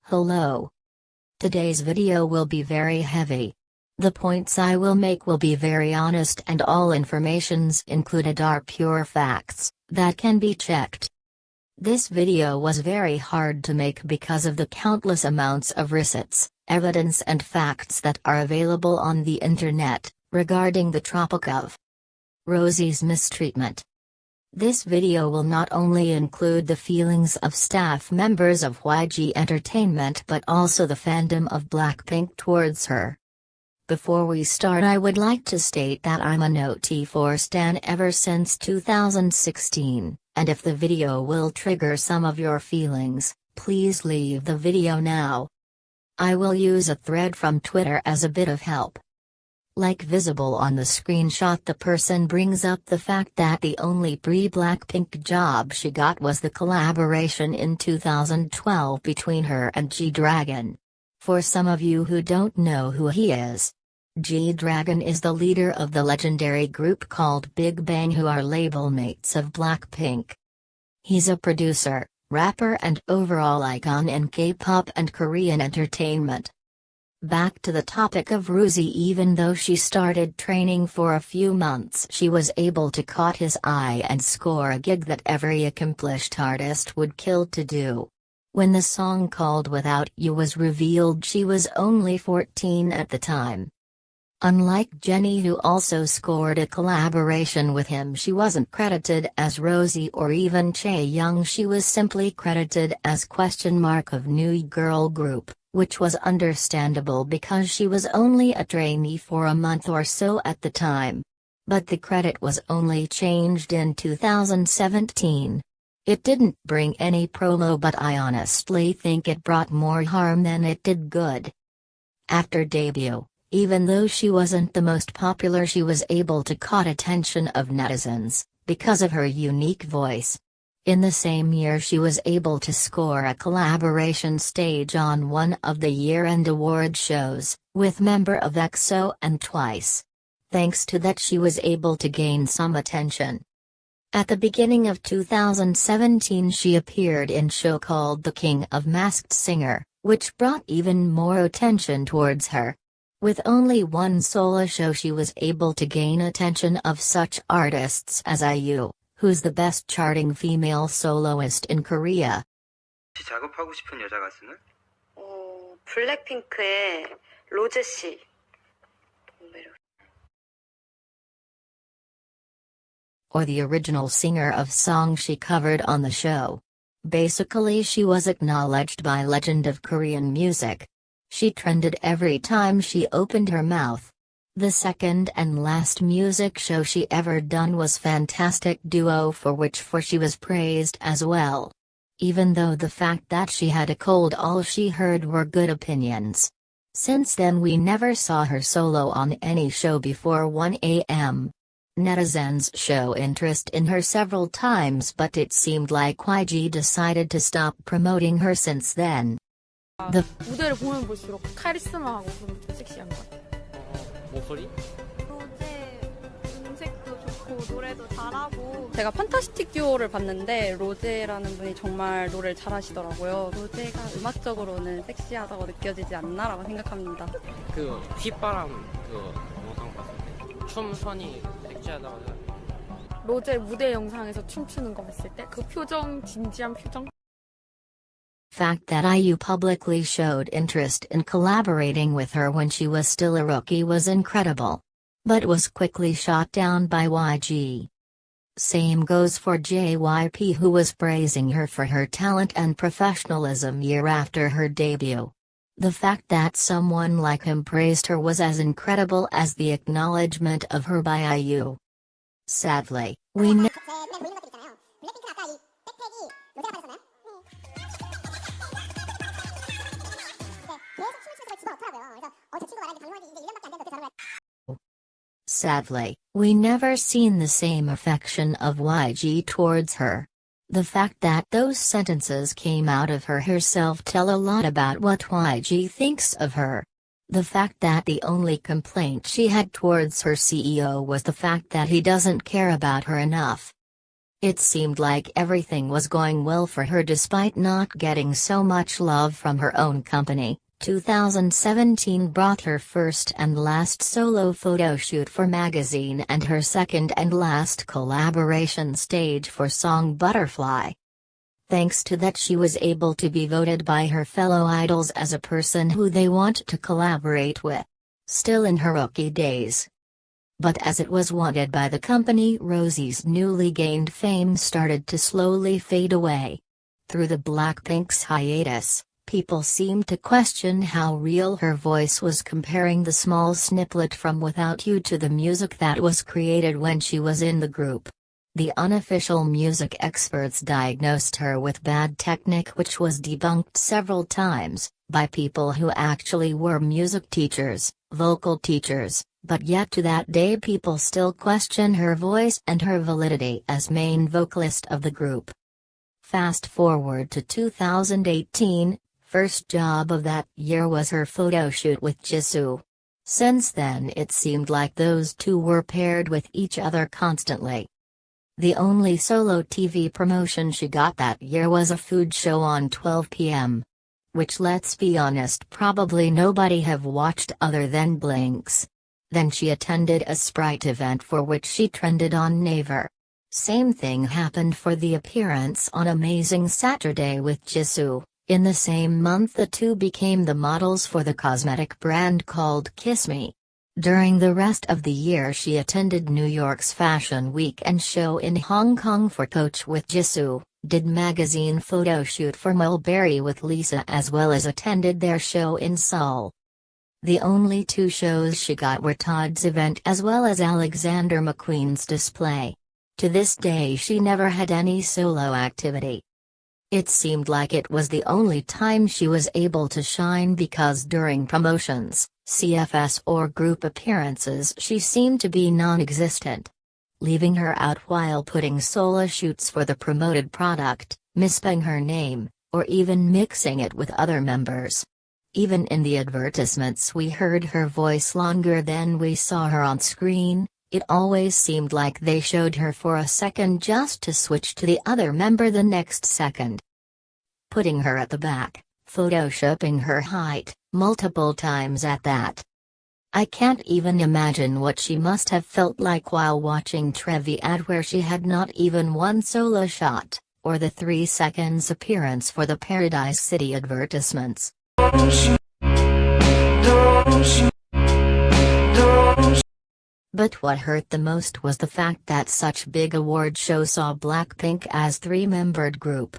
Hello. Today's video will be very heavy. The points I will make will be very honest and all informations included are pure facts that can be checked. This video was very hard to make because of the countless amounts of receipts, evidence and facts that are available on the internet regarding the topic of Rosé's mistreatment. This video will not only include the feelings of staff members of YG Entertainment but also the fandom of Blackpink towards her. Before we start, I would like to state that I'm a NOT4 stan ever since 2016, and if the video will trigger some of your feelings, please leave the video now. I will use a thread from Twitter as a bit of help. Like visible on the screenshot, the person brings up the fact that the only pre-Blackpink job she got was the collaboration in 2012 between her and G-Dragon. For some of you who don't know who he is, G-Dragon is the leader of the legendary group called Big Bang, who are label mates of Blackpink. He's a producer, rapper and overall icon in K-pop and Korean entertainment. Back to the topic of Rosé. Even though she started training for a few months, she was able to caught his eye and score a gig that every accomplished artist would kill to do. When the song called Without You was revealed, she was only 14 at the time. Unlike Jennie, who also scored a collaboration with him, she wasn't credited as Rosé or even Chaeyoung. She was simply credited as of new girl group, which was understandable because she was only a trainee for a month or so at the time. But the credit was only changed in 2017. It didn't bring any promo, but I honestly think it brought more harm than it did good. After debut, even though she wasn't the most popular, she was able to caught attention of netizens, because of her unique voice. In the same year, she was able to score a collaboration stage on one of the year-end award shows, with member of EXO and Twice. Thanks to that, she was able to gain some attention. At the beginning of 2017, she appeared in show called The King of Masked Singer, which brought even more attention towards her. With only one solo show, she was able to gain attention of such artists as IU, who's the best charting female soloist in Korea. 작업하고 싶은 여자 가수는? 블랙핑크의 로제 씨. Or the original singer of song she covered on the show. Basically, she was acknowledged by legend of Korean music. She trended every time she opened her mouth. The second and last music show she ever done was Fantastic Duo, for which she was praised as well. Even though the fact that she had a cold, all she heard were good opinions. Since then we never saw her solo on any show before 1 a.m. Netizens show interest in her several times, but it seemed like YG decided to stop promoting her since then. 무대를 보면 볼수록 카리스마하고 그런 좀 섹시한 것 같아요. 목소리? 로제 음색도 좋고 노래도 잘하고. 제가 판타스틱 듀오를 봤는데 로제라는 분이 정말 노래를 잘하시더라고요. 로제가 음악적으로는 섹시하다고 느껴지지 않나라고 생각합니다. 그 휘바람 그 영상 봤을 때 춤선이 섹시하다고 생각해요. 로제 무대 영상에서 춤추는 거 봤을 때 그 표정, 진지한 표정. Fact that IU publicly showed interest in collaborating with her when she was still a rookie was incredible. But was quickly shot down by YG. Same goes for JYP, who was praising her for her talent and professionalism year after her debut. The fact that someone like him praised her was as incredible as the acknowledgement of her by IU. Sadly, we never seen the same affection of YG towards her. The fact that those sentences came out of her herself tell a lot about what YG thinks of her. The fact that the only complaint she had towards her CEO was the fact that he doesn't care about her enough. It seemed like everything was going well for her despite not getting so much love from her own company. 2017 brought her first and last solo photo shoot for magazine and her second and last collaboration stage for song Butterfly. Thanks to that, she was able to be voted by her fellow idols as a person who they want to collaborate with. Still in her rookie days. But as it was wanted by the company, Rosé's newly gained fame started to slowly fade away. Through the Blackpink's hiatus, people seemed to question how real her voice was, comparing the small snippet from Without You to the music that was created when she was in the group. The unofficial music experts diagnosed her with bad technique, which was debunked several times, by people who actually were music teachers, vocal teachers, but yet to that day people still question her voice and her validity as main vocalist of the group. Fast forward to 2018, first job of that year was her photo shoot with Jisoo. Since then it seemed like those two were paired with each other constantly. The only solo TV promotion she got that year was a food show on 12 p.m. Which, let's be honest, probably nobody have watched other than Blinks. Then she attended a Sprite event for which she trended on Naver. Same thing happened for the appearance on Amazing Saturday with Jisoo. In the same month the two became the models for the cosmetic brand called Kiss Me. During the rest of the year she attended New York's Fashion Week and show in Hong Kong for Coach with Jisoo, did magazine photo shoot for Mulberry with Lisa, as well as attended their show in Seoul. The only two shows she got were Todd's event as well as Alexander McQueen's display. To this day she never had any solo activity. It seemed like it was the only time she was able to shine because during promotions, CFS or group appearances she seemed to be non-existent. Leaving her out while putting solo shoots for the promoted product, misspelling her name, or even mixing it with other members. Even in the advertisements we heard her voice longer than we saw her on screen. It always seemed like they showed her for a second just to switch to the other member the next second. Putting her at the back, photoshopping her height, multiple times at that. I can't even imagine what she must have felt like while watching Trevi ad where she had not even one solo shot, or the 3 seconds appearance for the Paradise City advertisements. But what hurt the most was the fact that such big award show saw Blackpink as 3-membered group.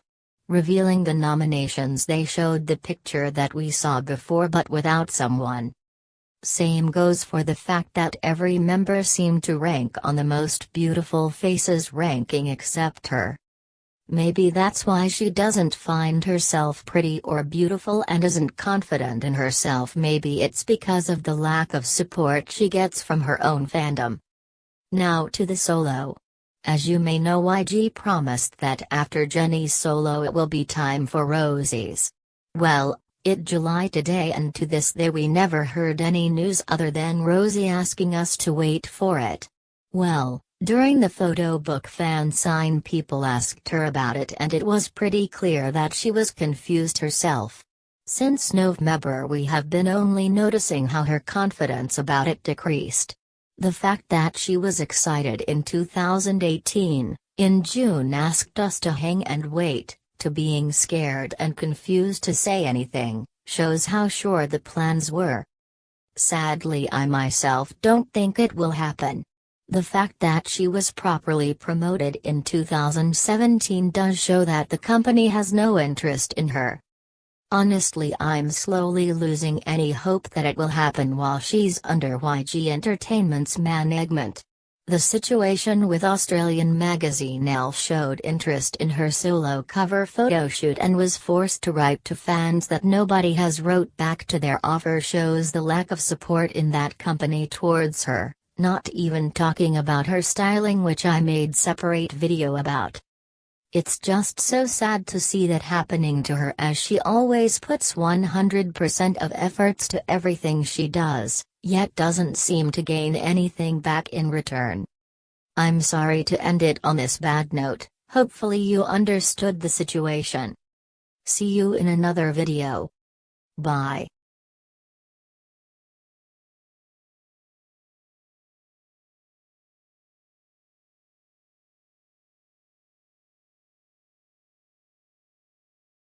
Revealing the nominations, they showed the picture that we saw before but without someone. Same goes for the fact that every member seemed to rank on the most beautiful faces ranking except her. Maybe that's why she doesn't find herself pretty or beautiful and isn't confident in herself. Maybe it's because of the lack of support she gets from her own fandom. Now to the solo. As you may know, YG promised that after Jennie's solo it will be time for Rosé's. Well, it's July today and to this day we never heard any news other than Rosé asking us to wait for it. Well, during the photo book fan sign people asked her about it and it was pretty clear that she was confused herself. Since November we have been only noticing how her confidence about it decreased. The fact that she was excited in 2018, in June asked us to hang and wait, to being scared and confused to say anything, shows how sure the plans were. Sadly, I myself don't think it will happen. The fact that she was properly promoted in 2017 does show that the company has no interest in her. Honestly, I'm slowly losing any hope that it will happen while she's under YG Entertainment's management. The situation with Australian magazine Elle showed interest in her solo cover photo shoot and was forced to write to fans that nobody has wrote back to their offer shows the lack of support in that company towards her, not even talking about her styling, which I made separate video about. It's just so sad to see that happening to her, as she always puts 100% of efforts to everything she does, yet doesn't seem to gain anything back in return. I'm sorry to end it on this bad note, Hopefully you understood the situation. See you in another video. Bye.